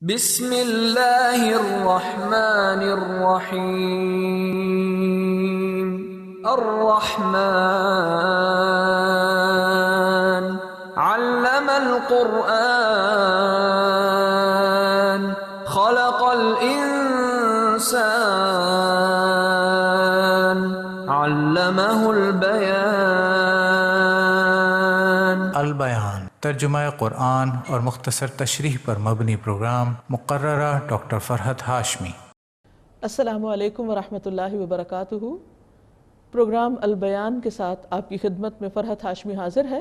بسم اللہ الرحمن الرحیم الرحمن علم القرآن خلق الانسان علمہ البیان۔ البیان ترجمہ قرآن اور مختصر تشریح پر مبنی پروگرام، مقررہ ڈاکٹر فرحت ہاشمی۔ السلام علیکم ورحمۃ اللہ وبرکاتہ۔ پروگرام البیان کے ساتھ آپ کی خدمت میں فرحت ہاشمی حاضر ہے۔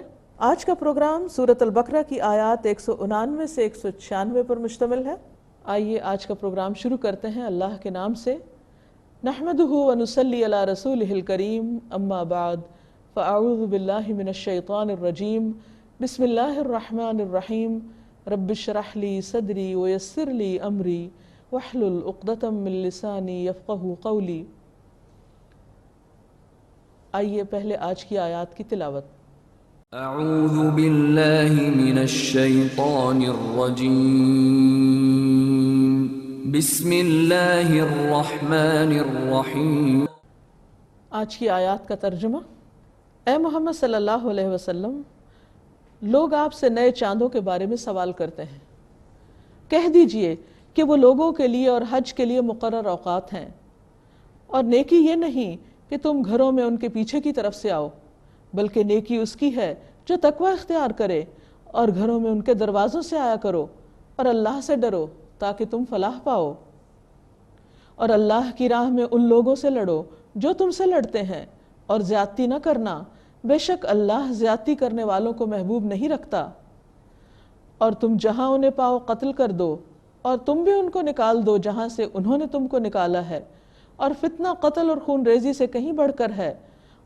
آج کا پروگرام سورۃ البقرہ کی آیات 199 سے 196 پر مشتمل ہے۔ آئیے آج کا پروگرام شروع کرتے ہیں اللہ کے نام سے۔ نحمدہ ونصلی علی رسولہ الکریم، اما بعد فاعوذ باللہ من الشیطان الرجیم، بسم اللہ الرحمن الرحیم، رب اشرح لی صدری ویسر لی امری واحلل عقدۃ من لسانی یفقہوا قولی۔ آئیے پہلے آج کی آیات کی تلاوت۔ اعوذ باللہ من الشیطان الرجیم، بسم اللہ الرحمن الرحیم۔ آج کی آیات کا ترجمہ۔ اے محمد صلی اللہ علیہ وسلم، لوگ آپ سے نئے چاندوں کے بارے میں سوال کرتے ہیں۔ کہہ دیجئے کہ وہ لوگوں کے لیے اور حج کے لیے مقرر اوقات ہیں، اور نیکی یہ نہیں کہ تم گھروں میں ان کے پیچھے کی طرف سے آؤ، بلکہ نیکی اس کی ہے جو تقوی اختیار کرے، اور گھروں میں ان کے دروازوں سے آیا کرو، اور اللہ سے ڈرو تاکہ تم فلاح پاؤ، اور اللہ کی راہ میں ان لوگوں سے لڑو جو تم سے لڑتے ہیں، اور زیادتی نہ کرنا، بے شک اللہ زیادتی کرنے والوں کو محبوب نہیں رکھتا۔ اور تم جہاں انہیں پاؤ قتل کر دو، اور تم بھی ان کو نکال دو جہاں سے انہوں نے تم کو نکالا ہے، اور فتنہ قتل اور خون ریزی سے کہیں بڑھ کر ہے۔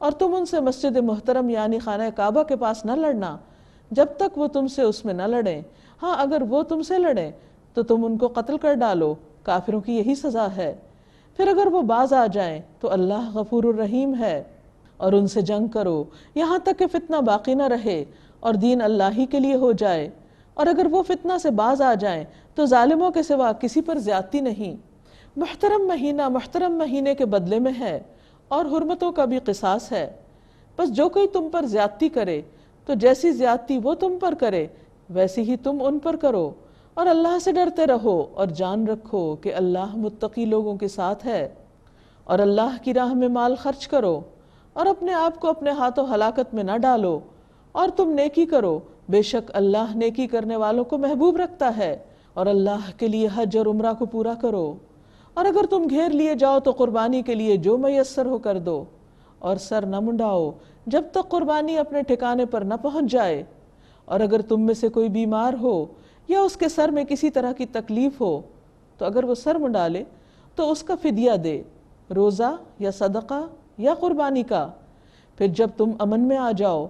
اور تم ان سے مسجد محترم یعنی خانہ کعبہ کے پاس نہ لڑنا جب تک وہ تم سے اس میں نہ لڑیں، ہاں اگر وہ تم سے لڑیں تو تم ان کو قتل کر ڈالو، کافروں کی یہی سزا ہے۔ پھر اگر وہ باز آ جائیں تو اللہ غفور الرحیم ہے۔ اور ان سے جنگ کرو یہاں تک کہ فتنہ باقی نہ رہے اور دین اللہ ہی کے لیے ہو جائے، اور اگر وہ فتنہ سے باز آ جائیں تو ظالموں کے سوا کسی پر زیادتی نہیں۔ محترم مہینے کے بدلے میں ہے، اور حرمتوں کا بھی قصاص ہے۔ بس جو کوئی تم پر زیادتی کرے تو جیسی زیادتی وہ تم پر کرے ویسی ہی تم ان پر کرو، اور اللہ سے ڈرتے رہو اور جان رکھو کہ اللہ متقی لوگوں کے ساتھ ہے۔ اور اللہ کی راہ میں مال خرچ کرو، اور اپنے آپ کو اپنے ہاتھوں ہلاکت میں نہ ڈالو، اور تم نیکی کرو، بے شک اللہ نیکی کرنے والوں کو محبوب رکھتا ہے۔ اور اللہ کے لیے حج اور عمرہ کو پورا کرو، اور اگر تم گھیر لیے جاؤ تو قربانی کے لیے جو میسر ہو کر دو، اور سر نہ منڈاؤ جب تک قربانی اپنے ٹھکانے پر نہ پہنچ جائے۔ اور اگر تم میں سے کوئی بیمار ہو یا اس کے سر میں کسی طرح کی تکلیف ہو تو اگر وہ سر منڈا لے تو اس کا فدیہ دے، روزہ یا صدقہ یا قربانی کا۔ پھر جب تم امن میں آ جاؤ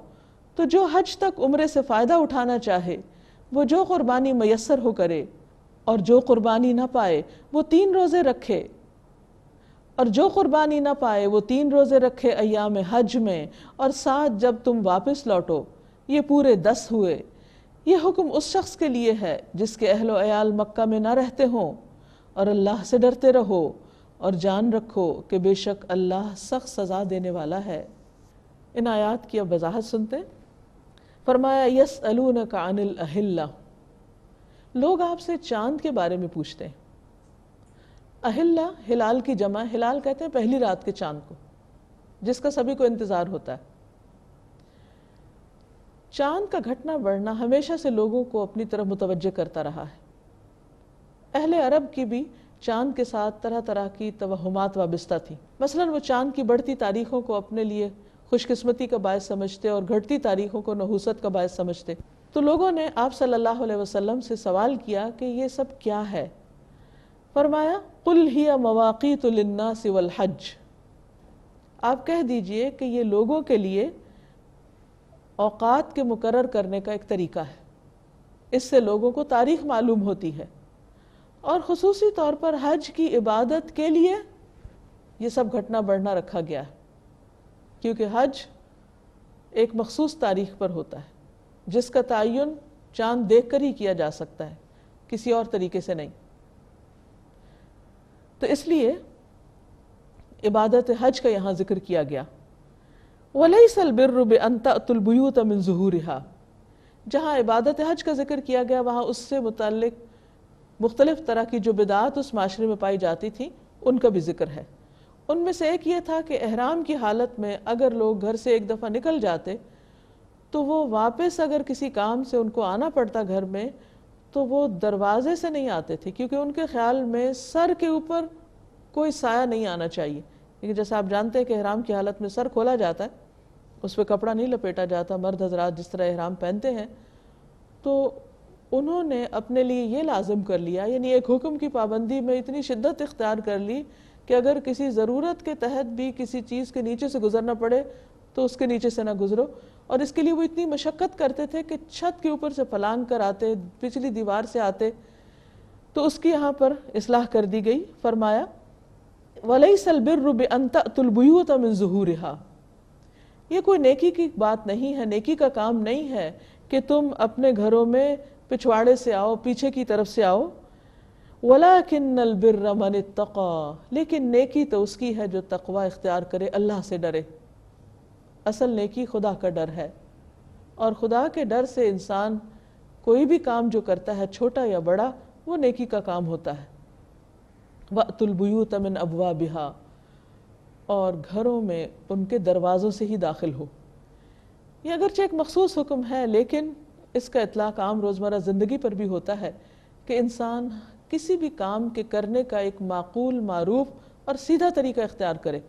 تو جو حج تک عمرے سے فائدہ اٹھانا چاہے وہ جو قربانی میسر ہو کرے، اور جو قربانی نہ پائے وہ 3 روزے رکھے، اور جو قربانی نہ پائے وہ 3 روزے رکھے ایام حج میں، اور 7 جب تم واپس لوٹو، یہ پورے 10 ہوئے۔ یہ حکم اس شخص کے لیے ہے جس کے اہل و عیال مکہ میں نہ رہتے ہوں، اور اللہ سے ڈرتے رہو اور جان رکھو کہ بے شک اللہ سخت سزا دینے والا ہے۔ ان آیات کی اب وضاحت سنتے ہیں۔ فرمایا یسألونک عن الأہلہ، لوگ آپ سے چاند کے بارے میں پوچھتے ہیں۔ اہلہ ہلال کی جمع، ہلال کہتے ہیں پہلی رات کے چاند کو جس کا سبھی کو انتظار ہوتا ہے۔ چاند کا گھٹنا بڑھنا ہمیشہ سے لوگوں کو اپنی طرف متوجہ کرتا رہا ہے۔ اہل عرب کی بھی چاند کے ساتھ طرح طرح کی توہمات وابستہ تھیں۔ مثلا وہ چاند کی بڑھتی تاریخوں کو اپنے لیے خوش قسمتی کا باعث سمجھتے اور گھٹتی تاریخوں کو نحوست کا باعث سمجھتے۔ تو لوگوں نے آپ صلی اللہ علیہ وسلم سے سوال کیا کہ یہ سب کیا ہے؟ فرمایا قل ہی مواقیت للناس والحج، آپ کہہ دیجئے کہ یہ لوگوں کے لیے اوقات کے مقرر کرنے کا ایک طریقہ ہے، اس سے لوگوں کو تاریخ معلوم ہوتی ہے، اور خصوصی طور پر حج کی عبادت کے لیے یہ سب گھٹنا بڑھنا رکھا گیا ہے، کیونکہ حج ایک مخصوص تاریخ پر ہوتا ہے جس کا تعین چاند دیکھ کر ہی کیا جا سکتا ہے۔ کسی اور طریقے سے نہیں۔ تو اس لیے عبادت حج کا یہاں ذکر کیا گیا۔ وَلَيْسَ الْبِرُّ بِأَن تَأْتُوا الْبُيُوتَ مِن ظُهُورِهَا، جہاں عبادت حج کا ذکر کیا گیا وہاں اس سے متعلق مختلف طرح کی جو بدعات اس معاشرے میں پائی جاتی تھیں ان کا بھی ذکر ہے۔ ان میں سے ایک یہ تھا کہ احرام کی حالت میں اگر لوگ گھر سے ایک دفعہ نکل جاتے تو وہ واپس اگر کسی کام سے ان کو آنا پڑتا گھر میں تو وہ دروازے سے نہیں آتے تھے، کیونکہ ان کے خیال میں سر کے اوپر کوئی سایہ نہیں آنا چاہیے، کیونکہ جیسا آپ جانتے ہیں کہ احرام کی حالت میں سر کھولا جاتا ہے، اس پہ کپڑا نہیں لپیٹا جاتا، مرد حضرات جس طرح احرام پہنتے ہیں۔ تو انہوں نے اپنے لیے یہ لازم کر لیا، یعنی ایک حکم کی پابندی میں اتنی شدت اختیار کر لی کہ اگر کسی ضرورت کے تحت بھی کسی چیز کے نیچے سے گزرنا پڑے تو اس کے نیچے سے نہ گزرو، اور اس کے لیے وہ اتنی مشقت کرتے تھے کہ چھت کے اوپر سے پھلانگ کر آتے، پچھلی دیوار سے آتے، تو اس کی یہاں پر اصلاح کر دی گئی۔ فرمایا وَلَيْسَ الْبِرُّ بِأَن تَأْتُوا الْبُيُوتَ مِن ظُهُورِهَا، یہ کوئی نیکی کی بات نہیں ہے، نیکی کا کام نہیں ہے کہ تم اپنے گھروں میں پچھواڑے سے آؤ، پیچھے کی طرف سے آؤ۔ وَلَكِنَّ الْبِرَّ مَنِ اتَّقَى، لیکن نیکی تو اس کی ہے جو تقوی اختیار کرے، اللہ سے ڈرے۔ اصل نیکی خدا کا ڈر ہے، اور خدا کے ڈر سے انسان کوئی بھی کام جو کرتا ہے چھوٹا یا بڑا وہ نیکی کا کام ہوتا ہے۔ وَأْتُوا الْبُيُوتَ مِنْ أَبْوَابِهَا، اور گھروں میں ان کے دروازوں سے ہی داخل ہو۔ یہ اگرچہ ایک مخصوص حکم ہے لیکن اس کا اطلاق عام روزمرہ زندگی پر بھی ہوتا ہے کہ انسان کسی بھی کام کے کرنے کا ایک معقول، معروف اور سیدھا طریقہ اختیار کرے،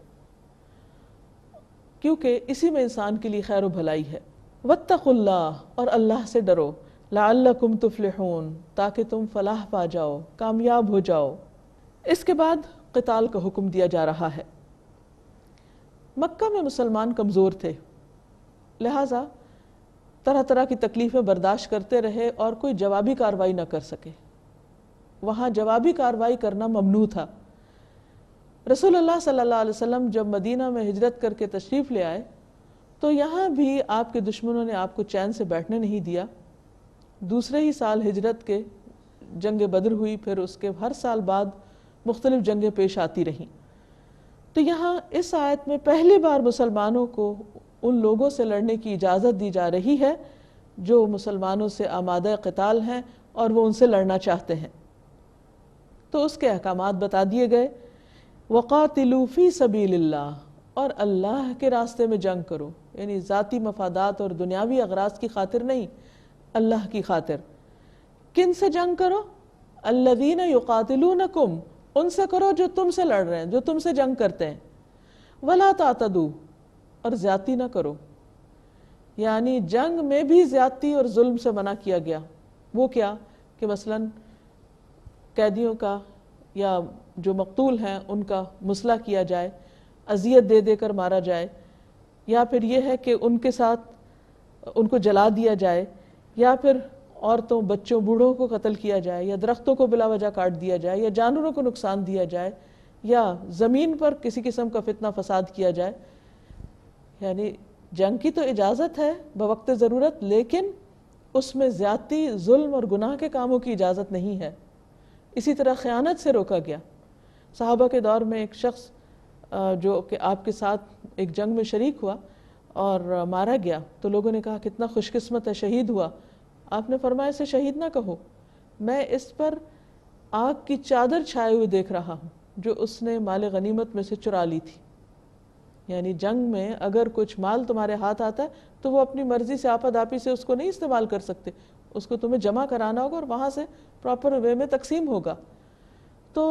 کیونکہ اسی میں انسان کے لیے خیر و بھلائی ہے۔ وَاتَّقُوا اللَّهَ، اور اللہ سے ڈرو، لَعَلَّكُمْ تُفْلِحُونَ، تاکہ تم فلاح پا جاؤ، کامیاب ہو جاؤ۔ اس کے بعد قتال کا حکم دیا جا رہا ہے۔ مکہ میں مسلمان کمزور تھے، لہٰذا طرح طرح کی تکلیفیں برداشت کرتے رہے اور کوئی جوابی کارروائی نہ کر سکے۔ وہاں جوابی کارروائی کرنا ممنوع تھا۔ رسول اللہ صلی اللہ علیہ وسلم جب مدینہ میں ہجرت کر کے تشریف لے آئے تو یہاں بھی آپ کے دشمنوں نے آپ کو چین سے بیٹھنے نہیں دیا۔ دوسرے ہی سال ہجرت کے جنگ بدر ہوئی، پھر اس کے ہر سال بعد مختلف جنگیں پیش آتی رہیں۔ تو یہاں اس آیت میں پہلی بار مسلمانوں کو ان لوگوں سے لڑنے کی اجازت دی جا رہی ہے جو مسلمانوں سے آمادہ قتال ہیں اور وہ ان سے لڑنا چاہتے ہیں۔ تو اس کے احکامات بتا دیے گئے۔ وَقَاتِلُوا فِي سَبِيلِ اللَّهِ، اور اللہ کے راستے میں جنگ کرو، یعنی ذاتی مفادات اور دنیاوی اغراض کی خاطر نہیں، اللہ کی خاطر۔ کن سے جنگ کرو؟ الَّذِينَ يُقَاتِلُونَكُمْ، ان سے کرو جو تم سے لڑ رہے ہیں، جو تم سے جنگ کرتے ہیں۔ وَلَا تَعْتَدُوا، اور زیادتی نہ کرو، یعنی جنگ میں بھی زیادتی اور ظلم سے منع کیا گیا۔ وہ کیا کہ مثلاً قیدیوں کا یا جو مقتول ہیں ان کا مسئلہ کیا جائے، اذیت دے دے کر مارا جائے، یا پھر یہ ہے کہ ان کے ساتھ ان کو جلا دیا جائے، یا پھر عورتوں، بچوں، بوڑھوں کو قتل کیا جائے، یا درختوں کو بلا وجہ کاٹ دیا جائے، یا جانوروں کو نقصان دیا جائے، یا زمین پر کسی قسم کا فتنہ فساد کیا جائے۔ یعنی جنگ کی تو اجازت ہے بوقت ضرورت، لیکن اس میں زیادتی، ظلم اور گناہ کے کاموں کی اجازت نہیں ہے۔ اسی طرح خیانت سے روکا گیا۔ صحابہ کے دور میں ایک شخص جو کہ آپ کے ساتھ ایک جنگ میں شریک ہوا اور مارا گیا، تو لوگوں نے کہا کتنا خوش قسمت ہے، شہید ہوا۔ آپ نے فرمایا اسے شہید نہ کہو، میں اس پر آگ کی چادر چھائے ہوئے دیکھ رہا ہوں جو اس نے مال غنیمت میں سے چرا لی تھی۔ یعنی جنگ میں اگر کچھ مال تمہارے ہاتھ آتا ہے تو وہ اپنی مرضی سے آپا داپی سے اس کو نہیں استعمال کر سکتے، اس کو تمہیں جمع کرانا ہوگا اور وہاں سے پراپر وے میں تقسیم ہوگا۔ تو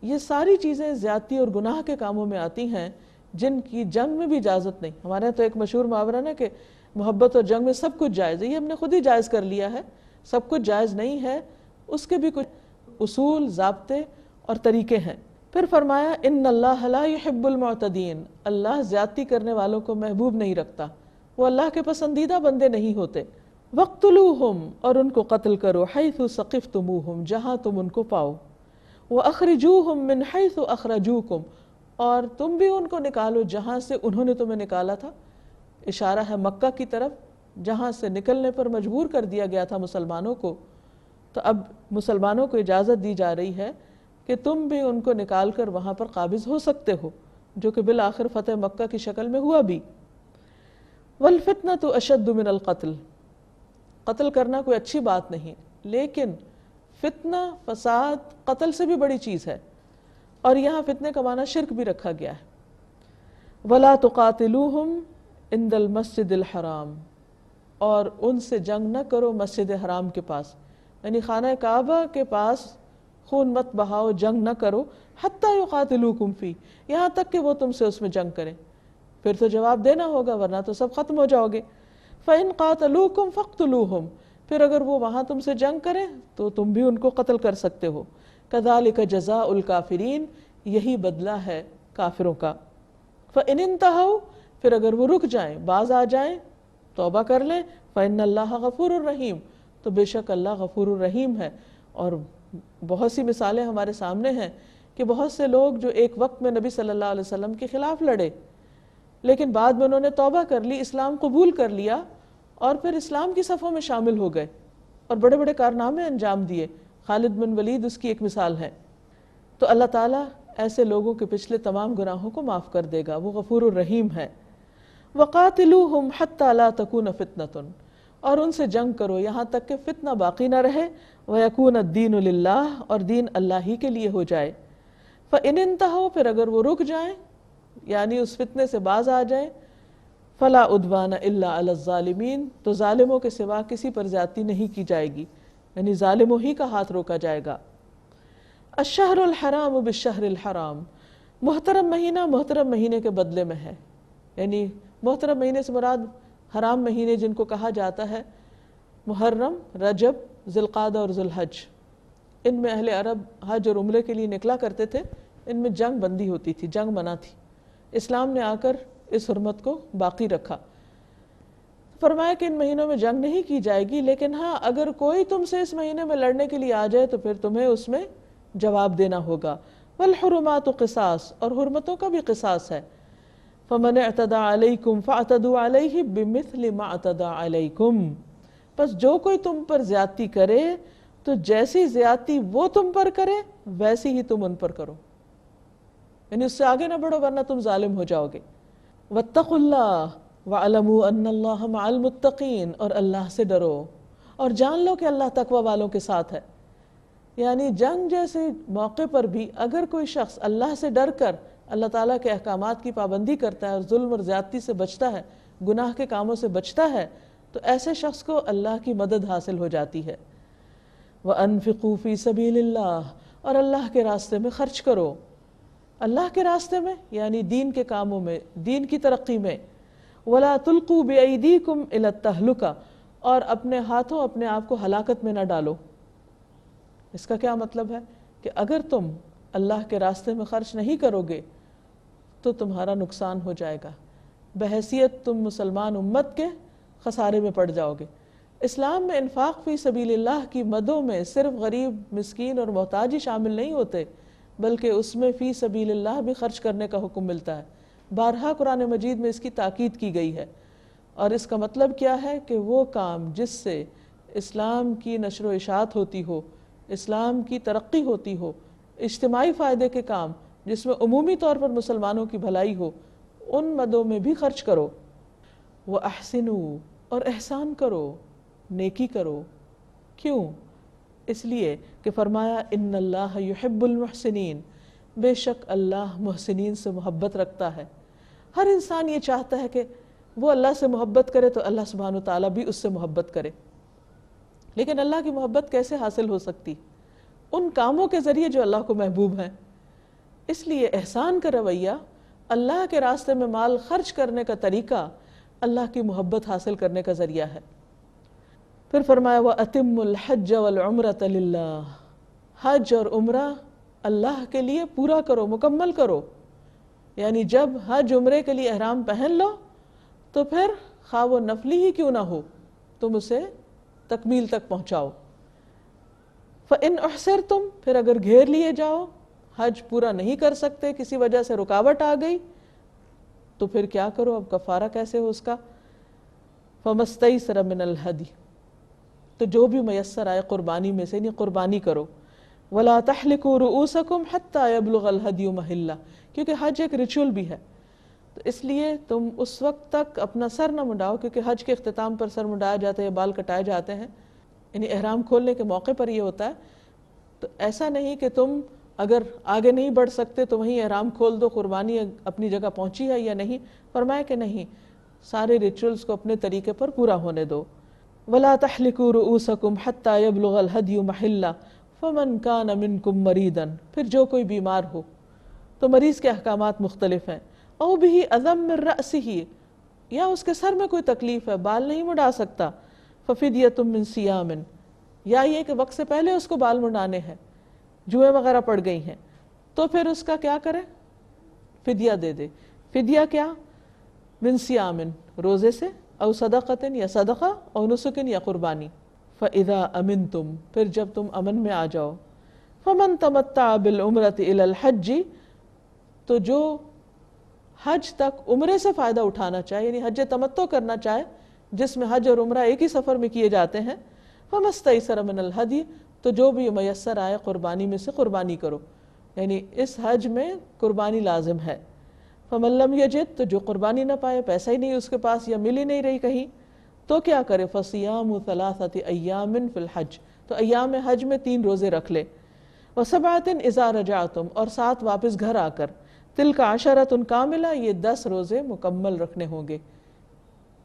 یہ ساری چیزیں زیادتی اور گناہ کے کاموں میں آتی ہیں جن کی جنگ میں بھی اجازت نہیں۔ ہمارے یہاں تو ایک مشہور محاورہ نا کہ محبت اور جنگ میں سب کچھ جائز ہے، یہ ہم نے خود ہی جائز کر لیا ہے۔ سب کچھ جائز نہیں ہے، اس کے بھی کچھ اصول، ضابطے اور طریقے ہیں۔ پھر فرمایا ان اللہ لا يحب المعتدین، اللہ زیادتی کرنے والوں کو محبوب نہیں رکھتا، وہ اللہ کے پسندیدہ بندے نہیں ہوتے۔ وَاقْتُلُوهُمْ، اور ان کو قتل کرو، حَيْثُ ثَقِفْتُمُوهُمْ، جہاں تم ان کو پاؤ، وَأَخْرِجُوهُمْ مِنْ حَيْثُ أَخْرَجُوكُمْ، اور تم بھی ان کو نکالو جہاں سے انہوں نے تمہیں نکالا تھا۔ اشارہ ہے مکہ کی طرف جہاں سے نکلنے پر مجبور کر دیا گیا تھا مسلمانوں کو، تو اب مسلمانوں کو اجازت دی جا رہی ہے کہ تم بھی ان کو نکال کر وہاں پر قابض ہو سکتے ہو، جو کہ بالآخر فتح مکہ کی شکل میں ہوا بھی۔ وَالْفِتْنَةُ أَشَدُّ مِنَ الْقَتْلِ، قتل کرنا کوئی اچھی بات نہیں، لیکن فتنہ فساد قتل سے بھی بڑی چیز ہے، اور یہاں فتنے کا معنی شرک بھی رکھا گیا ہے۔ وَلَا تُقَاتِلُوهُمْ عِنْدَ الْمَسْجِدِ الْحَرَامِ، اور ان سے جنگ نہ کرو مسجد حرام کے پاس، یعنی خانہ کعبہ کے پاس خون مت بہاؤ، جنگ نہ کرو، حتیٰ یقاتلوکم فی، یہاں تک کہ وہ تم سے اس میں جنگ کریں، پھر تو جواب دینا ہوگا ورنہ تو سب ختم ہو جاؤ گے۔ فَإِنْ قَاتَلُوكُمْ فَاقْتُلُوهُمْ، پھر اگر وہ وہاں تم سے جنگ کریں تو تم بھی ان کو قتل کر سکتے ہو۔ كَذَلِكَ جَزَاءُ الْكَافِرِينَ، یہی بدلہ ہے کافروں کا۔ فَإِنِ انْتَهَوْا، پھر اگر وہ رک جائیں، باز آ جائیں، توبہ کر لیں، فَإِنَّ اللَّهَ غَفُورٌ رَحِيمٌ، تو بے شک اللہ غفور الرحیم ہے۔ اور بہت سی مثالیں ہمارے سامنے ہیں کہ بہت سے لوگ جو ایک وقت میں نبی صلی اللہ علیہ وسلم کے خلاف لڑے، لیکن بعد میں انہوں نے توبہ کر لی، اسلام قبول کر لیا، اور پھر اسلام کی صفوں میں شامل ہو گئے اور بڑے بڑے کارنامے انجام دیے۔ خالد بن ولید اس کی ایک مثال ہے۔ تو اللہ تعالیٰ ایسے لوگوں کے پچھلے تمام گناہوں کو معاف کر دے گا، وہ غفور الرحیم ہے۔ وَقَاتِلُوهُمْ حَتَّى لَا تَكُونَ فِتْنَةٌ، اور ان سے جنگ کرو یہاں تک کہ فتنہ باقی نہ رہے، وَيَكُونَ الدِّينُ لِلَّهِ، اور دین اللہ ہی کے لیے ہو جائے۔ فَإِنِ انْتَهَوْا، پھر اگر وہ رک جائیں یعنی اس فتنے سے باز آ جائیں، فَلَا عُدْوَانَ إِلَّا عَلَى الظَّالِمِينَ، تو ظالموں کے سوا کسی پر زیادتی نہیں کی جائے گی، یعنی ظالموں ہی کا ہاتھ روکا جائے گا۔ الشہر الحرام بالشہر الحرام، محترم مہینہ محترم مہینے کے بدلے میں ہے، یعنی محترم مہینے سے مراد حرام مہینے جن کو کہا جاتا ہے محرم، رجب، ذی القعدہ اور ذی الحج، ان میں اہل عرب حج اور عمرے کے لیے نکلا کرتے تھے، ان میں جنگ بندی ہوتی تھی، جنگ منع تھی۔ اسلام نے آ کر اس حرمت کو باقی رکھا، فرمایا کہ ان مہینوں میں جنگ نہیں کی جائے گی، لیکن ہاں اگر کوئی تم سے اس مہینے میں لڑنے کے لیے آ جائے تو پھر تمہیں اس میں جواب دینا ہوگا۔ والحرمات قصاص، اور حرمتوں کا بھی قصاص ہے۔ فمن اعتدى علیکم فاعتدوا علیہ بمثل ما اعتدى علیکم، پس جو کوئی تم پر زیادتی کرے تو جیسی زیادتی وہ تم پر کرے ویسی ہی تم ان پر کرو، یعنی اس سے آگے نہ بڑھو ورنہ تم ظالم ہو جاؤ گے۔ واتقوا اللہ وَاعْلَمُوا أَنَّ اللَّهَ مَعَ الْمُتَّقِينَ، اور اللہ سے ڈرو اور جان لو کہ اللہ تقوی والوں کے ساتھ ہے۔ یعنی جنگ جیسے موقع پر بھی اگر کوئی شخص اللہ سے ڈر کر اللہ تعالیٰ کے احکامات کی پابندی کرتا ہے اور ظلم اور زیادتی سے بچتا ہے، گناہ کے کاموں سے بچتا ہے، تو ایسے شخص کو اللہ کی مدد حاصل ہو جاتی ہے۔ وَأَنفِقُوا فِي سَبِيلِ اللَّهِ، اور اللہ کے راستے میں خرچ کرو، اللہ کے راستے میں یعنی دین کے کاموں میں، دین کی ترقی میں۔ وَلَا تُلْقُوا بِأَيْدِيكُمْ إِلَى التَّهْلُكَةِ، اور اپنے ہاتھوں اپنے آپ کو ہلاکت میں نہ ڈالو۔ اس کا کیا مطلب ہے کہ اگر تم اللہ کے راستے میں خرچ نہیں کرو گے تو تمہارا نقصان ہو جائے گا، بحیثیت تم مسلمان امت کے خسارے میں پڑ جاؤ گے۔ اسلام میں انفاق فی سبیل اللہ کی مدوں میں صرف غریب، مسکین اور محتاج ہی شامل نہیں ہوتے، بلکہ اس میں فی سبیل اللہ بھی خرچ کرنے کا حکم ملتا ہے۔ بارہا قرآن مجید میں اس کی تاکید کی گئی ہے، اور اس کا مطلب کیا ہے کہ وہ کام جس سے اسلام کی نشر و اشاعت ہوتی ہو، اسلام کی ترقی ہوتی ہو، اجتماعی فائدے کے کام جس میں عمومی طور پر مسلمانوں کی بھلائی ہو، ان مدوں میں بھی خرچ کرو۔ وَأَحْسِنُوا، اور احسان کرو، نیکی کرو۔ کیوں؟ اس لیے کہ فرمایا ان اللہ یحب المحسنین، بے شک اللہ محسنین سے محبت رکھتا ہے۔ ہر انسان یہ چاہتا ہے کہ وہ اللہ سے محبت کرے تو اللہ سبحانہ وتعالیٰ بھی اس سے محبت کرے، لیکن اللہ کی محبت کیسے حاصل ہو سکتی؟ ان کاموں کے ذریعے جو اللہ کو محبوب ہیں۔ اس لیے احسان کا رویہ، اللہ کے راستے میں مال خرچ کرنے کا طریقہ اللہ کی محبت حاصل کرنے کا ذریعہ ہے۔ پھر فرمایا وَأَتِمُّ الْحَجَّ وَالْعُمْرَةَ لِلَّهِ، حج اور عمرہ اللہ کے لیے پورا کرو، مکمل کرو، یعنی جب حج عمرے کے لیے احرام پہن لو تو پھر خواہ وہ نفلی ہی کیوں نہ ہو تم اسے تکمیل تک پہنچاؤ۔ فَإِنْ أُحْصِرْتُمْ، پھر اگر گھیر لیے جاؤ، حج پورا نہیں کر سکتے، کسی وجہ سے رکاوٹ آ گئی، تو پھر کیا کرو؟ اب کفارہ کیسے ہو اس کا؟ فَمَسْتَيْسَرَ مِنَ الْهَدْيِ، تو جو بھی میسر آئے قربانی میں سے نہیں قربانی کرو. وَلَا تَحْلِقُوا رُؤُوسَكُمْ حَتَّى يَبْلُغَ الْهَدْيُ مَحِلَّهُ، کیونکہ حج ایک ریچول بھی ہے، تو اس لیے تم اس وقت تک اپنا سر نہ منڈاؤ، کیونکہ حج کے اختتام پر سر منڈایا جاتا ہے یا بال کٹائے جاتے ہیں، یعنی احرام کھولنے کے موقع پر یہ ہوتا ہے. تو ایسا نہیں کہ تم اگر آگے نہیں بڑھ سکتے تو وہیں احرام کھول دو، قربانی اپنی جگہ پہنچی ہے یا نہیں. فرمایا کہ نہیں، سارے ریچولز کو اپنے طریقے پر پورا ہونے دو. وَلَا تَحْلِقُوا رُؤُوسَكُمْ حَتَّى يَبْلُغَ الْهَدْيُ مَحِلَّهُ فَمَنْ كَانَ مِنْكُمْ مَرِيضًا، پھر جو کوئی بیمار ہو، تو مریض کے احکامات مختلف ہیں. او بِهِ أَذًى مِّن رَأْسِهِ، یا اس کے سر میں کوئی تکلیف ہے، بال نہیں مڈا سکتا، فَفِدْيَةٌ مِّن صِيَامٍ، یا یہ کہ وقت سے پہلے اس کو بال منڈانے ہیں، جوئیں وغیرہ پڑ گئی ہیں، تو پھر اس کا کیا کرے؟ فدیہ دے دے. فدیہ کیا؟ من صیام، روزے سے، او صدقۃ، یا صدقہ، او نسک، یا قربانی. فَإِذَا أَمِنْتُمْ، پھر جب تم امن میں آ جاؤ. فَمَنْ تَمَتَّعَ بِالْعُمْرَةِ إِلَى الْحَجِّ، تو جو حج تک عمرے سے فائدہ اٹھانا چاہے، یعنی حج تمتع کرنا چاہے جس میں حج اور عمرہ ایک ہی سفر میں کیے جاتے ہیں. فَمَا اسْتَيْسَرَ مِنَ الْهَدْيِ، تو جو بھی میسر آئے قربانی میں سے قربانی کرو، یعنی اس حج میں قربانی لازم ہے. فَمَن لَّمْ يَجِدْ، تو جو قربانی نہ پائے، پیسہ ہی نہیں اس کے پاس یا مل ہی نہیں رہی کہیں، تو کیا کرے؟ فَصِيَامُ ثَلَاثَةِ أَيَّامٍ فِي الْحَجِّ، تو ایام حج میں 3 روزے رکھ لے. وَسَبْعَةٍ إِذَا رَجَعْتُمْ، اور 7 واپس گھر آ کر. تِلْكَ عَشَرَةٌ كَامِلَةٌ، یہ 10 روزے مکمل رکھنے ہوں گے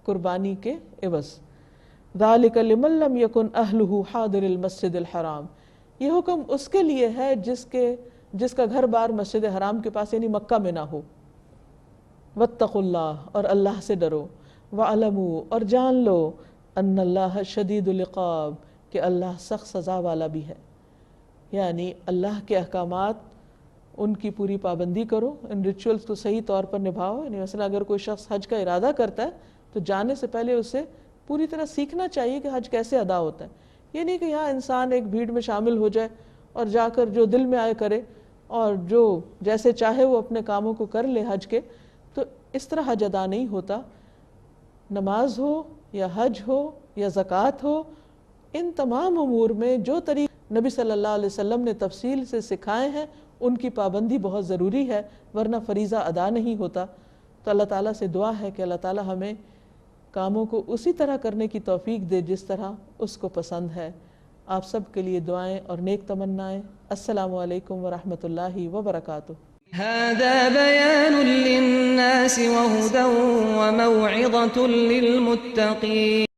قربانی کے عوض. ذَلِكَ لِمَن لَّمْ يَكُنْ أَهْلُهُ حَاضِرِ الْمَسْجِدِ الْحَرَامِ، یہ حکم اس کے لیے ہے جس کا گھر بار مسجد حرام کے پاس یعنی مکہ میں نہ ہو. وَاتَّقُوا اللَّهَ، اور اللہ سے ڈرو. وَاعْلَمُوا، اور جان لو، أَنَّ اللَّهَ شَدِيدُ الْعِقَابِ، کہ اللہ سخت سزا والا بھی ہے. یعنی اللہ کے احکامات ان کی پوری پابندی کرو، ان ریچولز کو صحیح طور پر نبھاؤ. یعنی مثلا اگر کوئی شخص حج کا ارادہ کرتا ہے تو جانے سے پہلے اسے پوری طرح سیکھنا چاہیے کہ حج کیسے ادا ہوتا ہے. یہ نہیں کہ یہاں انسان ایک بھیڑ میں شامل ہو جائے اور جا کر جو دل میں آئے کرے اور جو جیسے چاہے وہ اپنے کاموں کو کر لے حج کے، تو اس طرح حج ادا نہیں ہوتا. نماز ہو یا حج ہو یا زکوٰۃ ہو، ان تمام امور میں جو طریقے نبی صلی اللہ علیہ وسلم نے تفصیل سے سکھائے ہیں ان کی پابندی بہت ضروری ہے، ورنہ فریضہ ادا نہیں ہوتا. تو اللہ تعالیٰ سے دعا ہے کہ اللہ تعالیٰ ہمیں کاموں کو اسی طرح کرنے کی توفیق دے جس طرح اس کو پسند ہے. آپ سب کے لیے دعائیں اور نیک تمنائیں. السلام علیکم ورحمۃ اللہ وبرکاتہ. هذا بيان للناس وهدى وموعظة للمتقين.